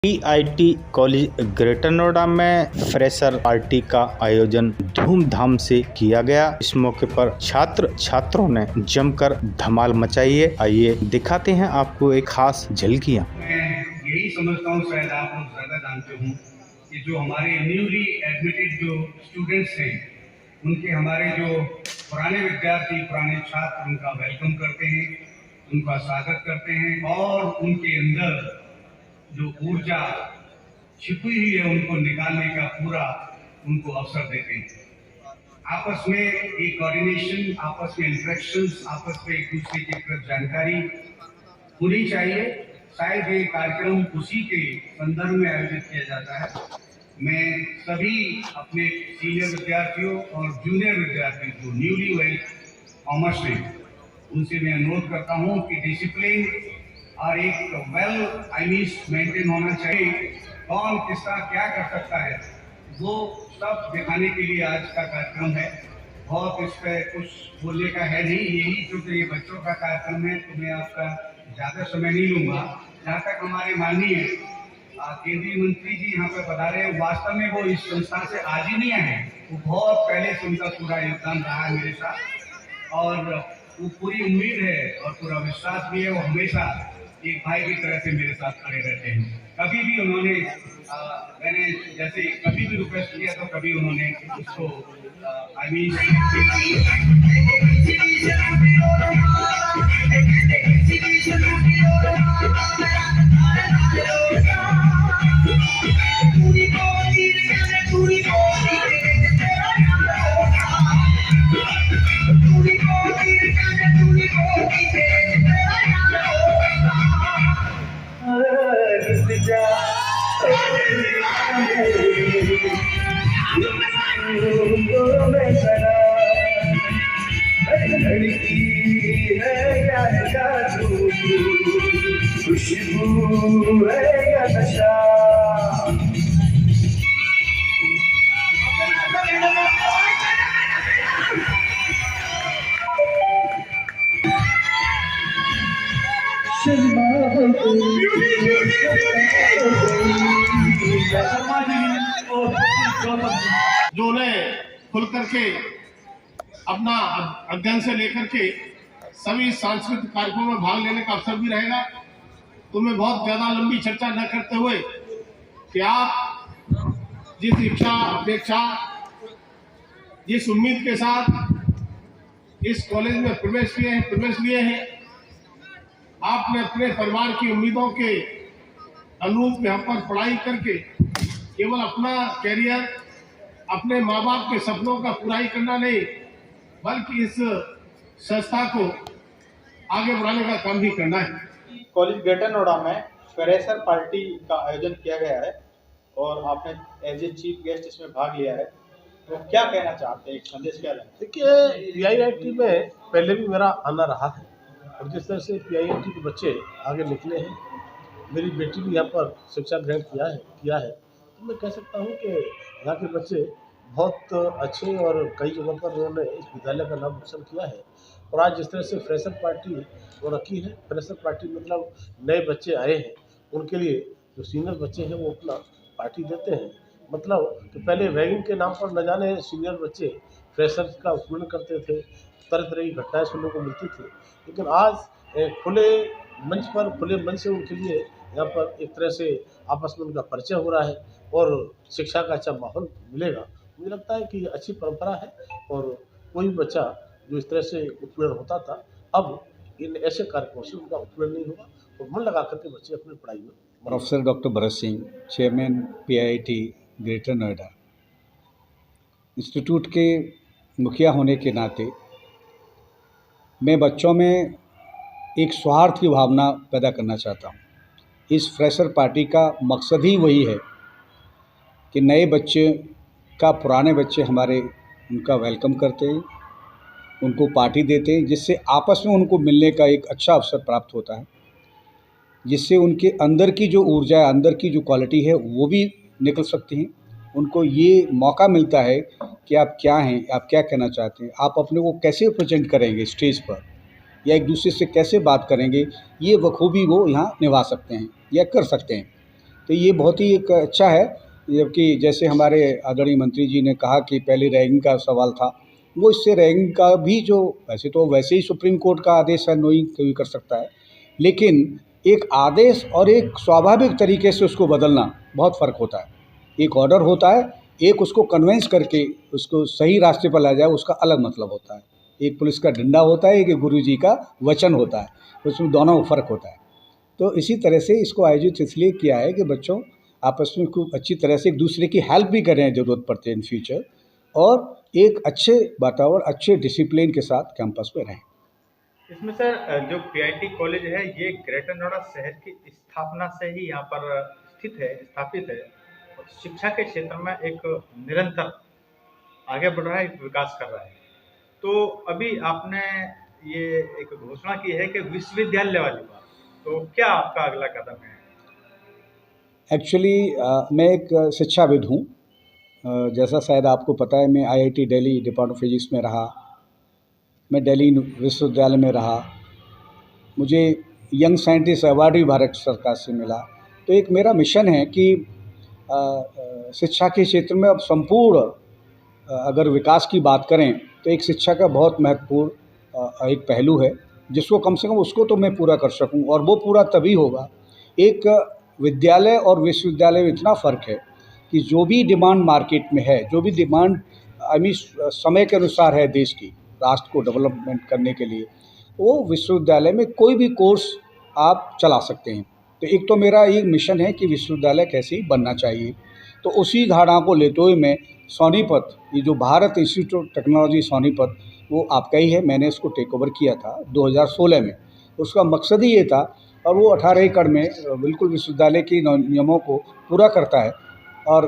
PIT college greater Noida में fresher party का आयोजन धूमधाम से किया गया। इस मौके पर छात्र छात्रों ने जमकर धमाल मचाई है। आइए दिखाते हैं आपको एक खास झलकियां। मैं यही समझता हूँ, शायद आप लोग ज़्यादा जानते हों कि जो हमारे न्यूली एडमिटेड जो स्टूडेंट्स हैं, उनके हमारे जो पुराने विद्यार्थी, पुराने छात्र उनका वेलकम करते हैं, उनका स्वागत करते हैं और उनके अंदर जो ऊर्जा छिपी हुई है उनको निकालने का पूरा उनको अवसर देते हैं। आपस में एक कोऑर्डिनेशन, आपस में इंटरेक्शंस, आपस में एक दूसरे की तरफ जानकारी होनी चाहिए। शायद ये कार्यक्रम उसी के संदर्भ में आयोजित किया जाता है। मैं सभी अपने सीनियर विद्यार्थियों और जूनियर विद्यार्थी जो न्यूली वेल कॉमर्स में, उनसे मैं अनुरोध करता हूँ कि डिसिप्लिन और एक वेल मेंटेन होना चाहिए। कौन किसका क्या कर सकता है वो सब दिखाने के लिए आज का कार्यक्रम है। बहुत इस पर कुछ बोलने का है नहीं, यही क्योंकि ये बच्चों का कार्यक्रम है तो मैं आपका ज़्यादा समय नहीं लूँगा। जहाँ तक हमारे माननीय केंद्रीय मंत्री जी यहाँ पे बता रहे हैं, वास्तव में वो इस संस्था से आज ही नहीं आए, वो बहुत पहले से उनका पूरा योगदान रहा है मेरे साथ और वो पूरी उम्मीद है और पूरा विश्वास भी है। वो हमेशा एक भाई की तरह से मेरे साथ खड़े रहते हैं। कभी भी उन्होंने मैंने जैसे कभी भी रिक्वेस्ट किया तो कभी उन्होंने उसको खुशबू है या नशा। जो ने खुल करके अपना अध्ययन से लेकर के सभी सांस्कृतिक कार्यक्रमों में भाग लेने का अवसर भी रहेगा। तो मैं बहुत ज्यादा लंबी चर्चा न करते हुए कि आप जिस इच्छा, अपेक्षा, जिस उम्मीद के साथ इस कॉलेज में प्रवेश लिए हैं, आपने अपने परिवार की उम्मीदों के अनुरूप यहाँ पर पढ़ाई करके केवल अपना कैरियर, अपने माँ बाप के सपनों का पूरा ही करना नहीं, बल्कि इस संस्था को आगे बढ़ाने का काम भी करना है। कॉलेज ग्रेटर नोएडा में फ्रेशर पार्टी का आयोजन किया गया है और आपने एज ए चीफ गेस्ट इसमें भाग लिया है, तो क्या कहना चाहते हैं, एक संदेश क्या देना? देखिए, पीआईआईटी में पहले भी मेरा आना रहा है और जिस तरह से पीआईआईटी के बच्चे आगे निकले हैं, मेरी बेटी भी यहाँ पर शिक्षा ग्रहण किया है, तो मैं कह सकता हूँ कि यहाँ के बच्चे बहुत अच्छे और कई जगहों पर उन्होंने इस विद्यालय का नाम रोशन किया है। और आज जिस तरह से फ्रेशर पार्टी वो रखी है, फ्रेशर पार्टी मतलब नए बच्चे आए हैं, उनके लिए जो सीनियर बच्चे हैं वो अपना पार्टी देते हैं। मतलब कि पहले रैगिंग के नाम पर न जाने सीनियर बच्चे फ्रेशर का उत्पीड़न करते थे, तरह तरह की घटनाएं सुनने को मिलती थी, लेकिन आज खुले मंच से उनके लिए यहाँ पर एक तरह से आपस में उनका परिचय हो रहा है और शिक्षा का अच्छा माहौल मिलेगा। मुझे लगता है कि ये अच्छी परंपरा है और कोई बच्चा जो इस तरह से उत्पीड़न होता था, अब इन ऐसे कार्यक्रमों से उनका उत्पीड़न नहीं होगा और मन लगा करके बच्चे अपनी पढ़ाई में। Professor doctor Bharat Singh, chairman PIIT Greater Noida institute के मुखिया होने के नाते मैं बच्चों में एक सौहार्द की भावना पैदा करना चाहता हूँ। इस फ्रेशर पार्टी का मकसद ही वही है कि नए बच्चे का पुराने बच्चे हमारे उनका वेलकम करते हैं, उनको पार्टी देते हैं, जिससे आपस में उनको मिलने का एक अच्छा अवसर प्राप्त होता है, जिससे उनके अंदर की जो ऊर्जा है, अंदर की जो क्वालिटी है वो भी निकल सकती हैं। उनको ये मौका मिलता है कि आप क्या हैं, आप क्या कहना चाहते हैं, आप अपने को कैसे प्रेजेंट करेंगे स्टेज पर या एक दूसरे से कैसे बात करेंगे, ये बखूबी वो यहाँ निभा सकते हैं या कर सकते हैं। तो ये बहुत ही एक अच्छा है। जबकि जैसे हमारे आदरणीय मंत्री जी ने कहा कि पहले रैगिंग का सवाल था, वो इससे रैगिंग का भी जो वैसे ही सुप्रीम कोर्ट का आदेश है, नोइंग कोई कर सकता है, लेकिन एक आदेश और एक स्वाभाविक तरीके से उसको बदलना बहुत फ़र्क होता है। एक ऑर्डर होता है, एक उसको कन्विंस करके उसको सही रास्ते पर लाया जाए, उसका अलग मतलब होता है। एक पुलिस का डंडा होता है, एक गुरु जी का वचन होता है, उसमें दोनों में फ़र्क होता है। तो इसी तरह से इसको आयोजित इसलिए किया है कि बच्चों आपस में खूब अच्छी तरह से एक दूसरे की हेल्प भी करें ज़रूरत पड़ते इन फ्यूचर, और एक अच्छे वातावरण, अच्छे डिसिप्लिन के साथ कैंपस में रहें। इसमें सर जो पीआईटी कॉलेज है ये ग्रेटर नोएडा शहर की स्थापना से ही यहाँ पर स्थापित है और शिक्षा के क्षेत्र में एक निरंतर आगे बढ़ रहा है, एक विकास कर रहा है। तो अभी आपने ये एक घोषणा की है कि विश्वविद्यालय वाली बात, तो क्या आपका अगला कदम है? एक्चुअली मैं एक शिक्षाविद हूँ। जैसा शायद आपको पता है, मैं IIT Delhi department of physics में रहा, मैं दिल्ली विश्वविद्यालय में रहा, मुझे यंग साइंटिस्ट अवार्ड भी भारत सरकार से मिला। तो एक मेरा मिशन है कि शिक्षा के क्षेत्र में अब संपूर्ण अगर विकास की बात करें तो एक शिक्षा का बहुत महत्वपूर्ण एक पहलू है, जिसको कम से कम उसको तो मैं पूरा कर सकूं, और वो पूरा तभी होगा। एक विद्यालय और विश्वविद्यालय में इतना फ़र्क है कि जो भी डिमांड मार्केट में है, जो भी डिमांड समय के अनुसार है देश की, राष्ट्र को डेवलपमेंट करने के लिए, वो विश्वविद्यालय में कोई भी कोर्स आप चला सकते हैं। तो एक तो मेरा ये मिशन है कि विश्वविद्यालय कैसे ही बनना चाहिए। तो उसी धारणा को लेते हुए मैं सोनीपत, ये जो Bharat institute of technology Sonipat, वो आपका ही है, मैंने इसको टेक ओवर किया था 2016 में। उसका मकसद ही ये था, और वो 18 एकड़ में बिल्कुल विश्वविद्यालय के नियमों को पूरा करता है, और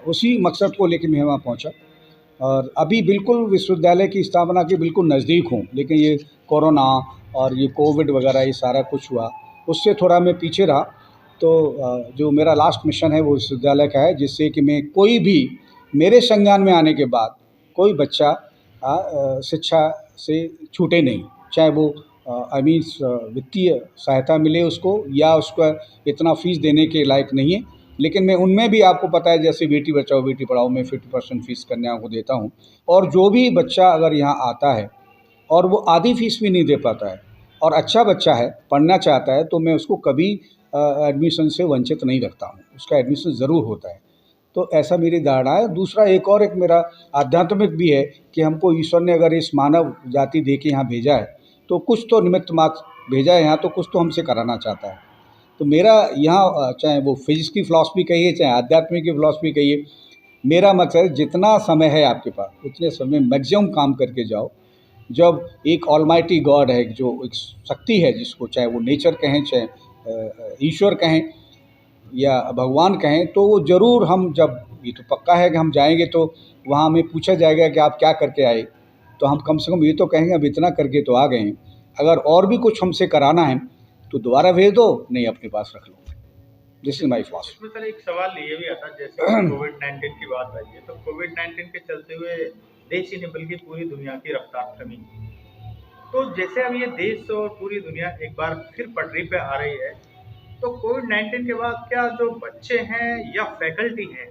उसी मकसद को लेकर मैं वहाँ पहुँचा। और अभी बिल्कुल विश्वविद्यालय की स्थापना के बिल्कुल नज़दीक हूँ, लेकिन ये कोरोना और ये कोविड वगैरह ये सारा कुछ हुआ, उससे थोड़ा मैं पीछे रहा। तो जो मेरा लास्ट मिशन है वो विश्वविद्यालय का है, जिससे कि मैं कोई भी मेरे संज्ञान में आने के बाद कोई बच्चा शिक्षा से छूटे नहीं, चाहे वो वित्तीय सहायता मिले उसको, या उसका इतना फ़ीस देने के लायक नहीं है। लेकिन मैं उनमें भी, आपको पता है, जैसे बेटी बचाओ बेटी पढ़ाओ में 50% फ़ीस कन्याओं को देता हूँ, और जो भी बच्चा अगर यहाँ आता है और वो आधी फ़ीस भी नहीं दे पाता है और अच्छा बच्चा है, पढ़ना चाहता है, तो मैं उसको कभी एडमिशन से वंचित नहीं रखता हूँ, उसका एडमिशन ज़रूर होता है। तो ऐसा मेरी धारणा है। दूसरा एक मेरा आध्यात्मिक भी है कि हमको ईश्वर ने अगर इस मानव जाति दे के यहाँ भेजा है, तो कुछ तो निमित्त मात्र भेजा है यहाँ, तो कुछ तो हमसे कराना चाहता है। तो मेरा यहाँ, चाहे वो फिजिक्स की फ़िलॉसफी कहिए, चाहे आध्यात्मिक की फ़िलॉसफी कहिए, मेरा मकसद जितना समय है आपके पास उतने समय मैक्सिमम काम करके जाओ। जब एक ऑलमाइटी गॉड है, जो एक शक्ति है, जिसको चाहे वो नेचर कहें, चाहे ईश्वर कहें या भगवान कहें, तो वो ज़रूर, हम जब, ये तो पक्का है कि हम जाएंगे तो वहाँ हमें पूछा जाएगा कि आप क्या करके आए, तो हम कम से कम ये तो कहेंगे अब इतना करके तो आ गए हैं, अगर और भी कुछ हमसे कराना है तो दोबारा भेज दो, नहीं अपने पास रख लो। This is my philosophy. इसमें सर एक सवाल ये भी आता है, जैसे कोविड-19 की बात आई है, तो कोविड-19 के चलते हुए देश ही नहीं बल्कि पूरी दुनिया की रफ्तार थमी। तो जैसे अब ये देश और पूरी दुनिया एक बार फिर पटरी पे आ रही है, तो कोविड-19 के बाद क्या जो बच्चे हैं या फैकल्टी हैं,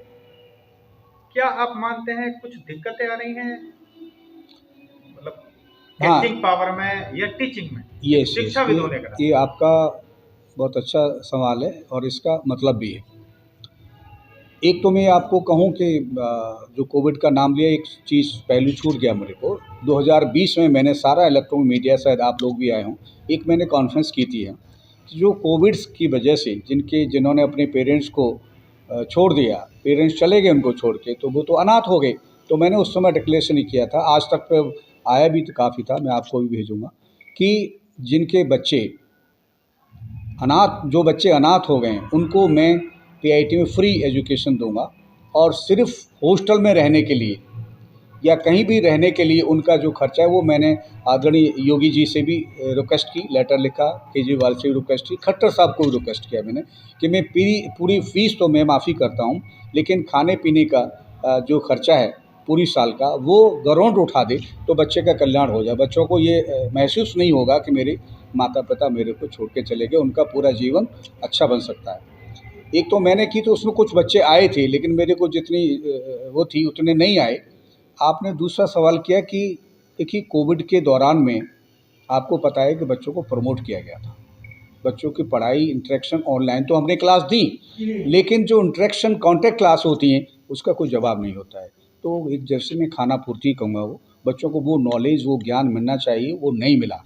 क्या आप मानते हैं कुछ दिक्कतें आ रही हैं, मतलब हाँ, कैचिंग पावर में या टीचिंग में, ये शिक्षाविद होने का? ये आपका बहुत अच्छा सवाल है और इसका मतलब भी है। एक तो मैं आपको कहूँ कि जो कोविड का नाम लिया, एक चीज़ पहलू छूट गया मेरे को। 2020 में मैंने सारा इलेक्ट्रॉनिक मीडिया, शायद आप लोग भी आए हों, एक मैंने कॉन्फ्रेंस की थी जो कोविड की वजह से जिन्होंने अपने पेरेंट्स को छोड़ दिया, पेरेंट्स चले गए उनको छोड़ के, तो वो तो अनाथ हो गए। तो मैंने उस समय डिक्लेरेशन ही किया था, आज तक पे आया भी तो काफ़ी था, मैं आपको भी भेजूँगा, कि जिनके बच्चे जो बच्चे अनाथ हो गए हैं उनको मैं पीआईटी में फ्री एजुकेशन दूंगा, और सिर्फ हॉस्टल में रहने के लिए या कहीं भी रहने के लिए उनका जो खर्चा है वो मैंने आदरणीय योगी जी से भी रिक्वेस्ट की, लेटर लिखा, केजरीवाल से भी रिक्वेस्ट की, खट्टर साहब को भी रिक्वेस्ट किया मैंने कि मैं पूरी फ़ीस तो मैं माफ़ी करता हूँ, लेकिन खाने पीने का जो खर्चा है पूरी साल का वो गवर्नमेंट उठा दे, तो बच्चे का कल्याण हो जाए। बच्चों को ये महसूस नहीं होगा कि मेरे माता पिता मेरे को छोड़ के चले गए, उनका पूरा जीवन अच्छा बन सकता है। एक तो मैंने की तो उसमें कुछ बच्चे आए थे, लेकिन मेरे को जितनी वो थी उतने नहीं आए। आपने दूसरा सवाल किया कि देखिए कोविड के दौरान में आपको पता है कि बच्चों को प्रमोट किया गया था। बच्चों की पढ़ाई इंटरेक्शन ऑनलाइन तो हमने क्लास दी, लेकिन जो इंटरेक्शन कॉन्टैक्ट क्लास होती हैं उसका कोई जवाब नहीं होता है। तो एक जैसे मैं खाना पूर्ति कहूँगा, वो बच्चों को वो नॉलेज वो ज्ञान मिलना चाहिए वो नहीं मिला।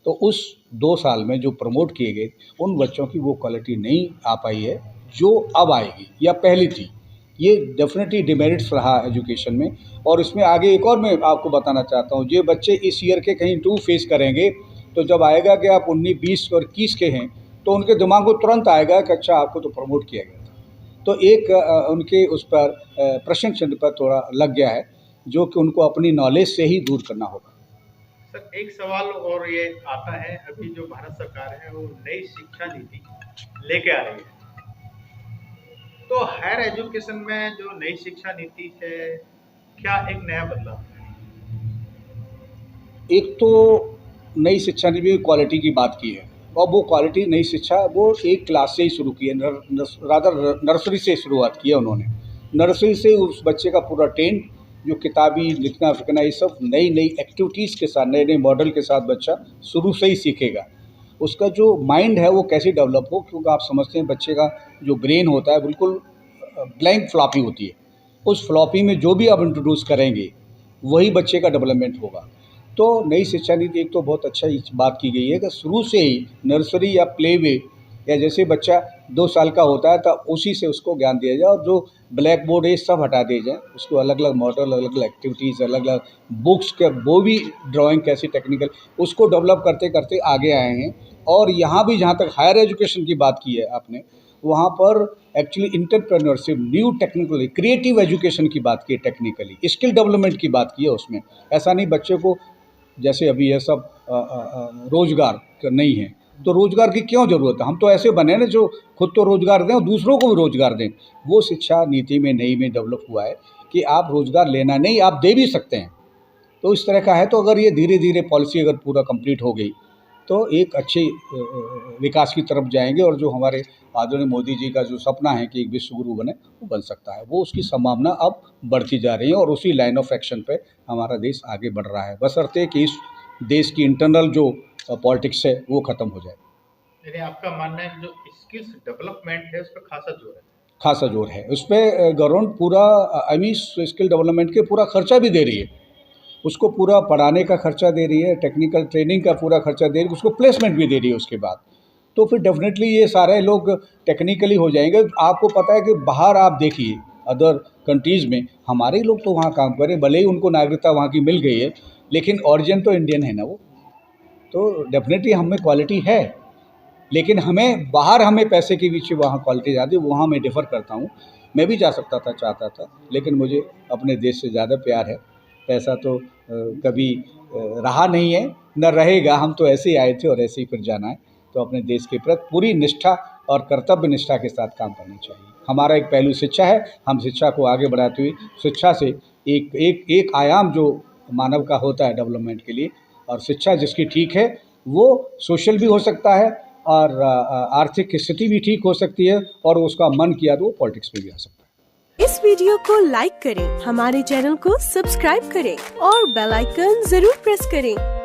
तो उस 2 साल में जो प्रमोट किए गए उन बच्चों की वो क्वालिटी नहीं आ पाई है जो अब आएगी या पहली थी। ये डेफिनेटली डिमेरिट्स रहा एजुकेशन में। और इसमें आगे एक और मैं आपको बताना चाहता हूँ, ये बच्चे इस ईयर के कहीं 2 फेस करेंगे तो जब आएगा कि आप 19, 20 और 21 के हैं तो उनके दिमाग को तुरंत आएगा कि अच्छा आपको तो प्रमोट किया गया था। तो एक उनके उस पर प्रश्न चिन्ह पर थोड़ा लग गया है, जो कि उनको अपनी नॉलेज से ही दूर करना होगा। सर एक सवाल और ये आता है, अभी जो भारत सरकार है वो नई शिक्षा नीति लेके आ रही है, तो हायर एजुकेशन में जो नई शिक्षा नीति है क्या एक नया बदलाव है? एक तो नई शिक्षा नीति में क्वालिटी की बात की है, और वो क्वालिटी नई शिक्षा वो एक क्लास से ही शुरू की है, रादर नर्सरी से शुरुआत की है उन्होंने। नर्सरी से उस बच्चे का पूरा ट्रेंड जो किताबी लिखना फिखना ये सब नई नई एक्टिविटीज़ के साथ नए नए मॉडल के साथ बच्चा शुरू से ही सीखेगा। उसका जो माइंड है वो कैसे डेवलप हो, क्योंकि आप समझते हैं बच्चे का जो ब्रेन होता है बिल्कुल ब्लैंक फ्लॉपी होती है। उस फ्लॉपी में जो भी आप इंट्रोड्यूस करेंगे वही बच्चे का डेवलपमेंट होगा। तो नई शिक्षा नीति एक तो बहुत अच्छा बात की गई है कि शुरू से ही नर्सरी या प्ले वे या जैसे बच्चा 2 साल का होता है तब उसी से उसको ज्ञान दिया जाए, और जो ब्लैक बोर्ड है सब हटा दिए जाए, उसको अलग अलग मॉडल अलग अलग एक्टिविटीज़ अलग अलग बुक्स के वो भी ड्राइंग कैसी टेक्निकल उसको डेवलप करते करते आगे आए हैं। और यहाँ भी जहाँ तक हायर एजुकेशन की बात की है आपने, वहाँ पर actually entrepreneurship new technically creative education की बात की है, टेक्निकली स्किल डेवलपमेंट की बात की है उसमें। ऐसा नहीं बच्चे को जैसे अभी ये सब रोज़गार नहीं है तो रोज़गार की क्यों ज़रूरत है, हम तो ऐसे बने ना जो खुद तो रोज़गार दें और दूसरों को भी रोज़गार दें। वो शिक्षा नीति में नई में डेवलप हुआ है कि आप रोज़गार लेना नहीं आप दे भी सकते हैं। तो इस तरह का है। तो अगर ये धीरे धीरे पॉलिसी अगर पूरा कंप्लीट हो गई तो एक अच्छे विकास की तरफ जाएंगे, और जो हमारे आदरणीय मोदी जी का जो सपना है कि एक विश्व गुरु बने वो बन सकता है। वो उसकी संभावना अब बढ़ती जा रही है और उसी लाइन ऑफ एक्शन पे हमारा देश आगे बढ़ रहा है, बशर्ते कि इस देश की इंटरनल जो पॉलिटिक्स है वो ख़त्म हो जाए। यानी आपका मानना है कि जो स्किल्स डेवलपमेंट है उस पर खासा जोर है? खासा जोर है उस पर। गवर्नमेंट पूरा स्किल डेवलपमेंट के पूरा खर्चा भी दे रही है, उसको पूरा पढ़ाने का खर्चा दे रही है, टेक्निकल ट्रेनिंग का पूरा खर्चा दे रही है, उसको प्लेसमेंट भी दे रही है उसके बाद। तो फिर डेफिनेटली ये सारे लोग टेक्निकली हो जाएंगे। आपको पता है कि बाहर आप देखिए अदर कंट्रीज़ में हमारे लोग तो वहाँ काम करें, भले ही उनको नागरिकता वहाँ की मिल गई है, लेकिन ओरिजिन तो इंडियन है ना वो। तो डेफिनेटली हमें क्वालिटी है, लेकिन हमें बाहर हमें पैसे के पीछे वहाँ क्वालिटी ज़्यादा है, वहाँ मैं डिफ़र करता हूँ। मैं भी जा सकता था, चाहता था, लेकिन मुझे अपने देश से ज़्यादा प्यार है। पैसा तो कभी रहा नहीं है न रहेगा, हम तो ऐसे ही आए थे और ऐसे ही फिर जाना है। तो अपने देश के प्रति पूरी निष्ठा और कर्तव्य निष्ठा के साथ काम करना चाहिए। हमारा एक पहलू शिक्षा है, हम शिक्षा को आगे बढ़ाते हुए शिक्षा से एक आयाम जो मानव का होता है डेवलपमेंट के लिए, और शिक्षा जिसकी ठीक है वो सोशल भी हो सकता है और आर्थिक स्थिति भी ठीक हो सकती है, और उसका मन किया तो वो पॉलिटिक्स में भी आ सकता है। इस वीडियो को लाइक करें, हमारे चैनल को सब्सक्राइब करें और बेल आइकन जरूर प्रेस करें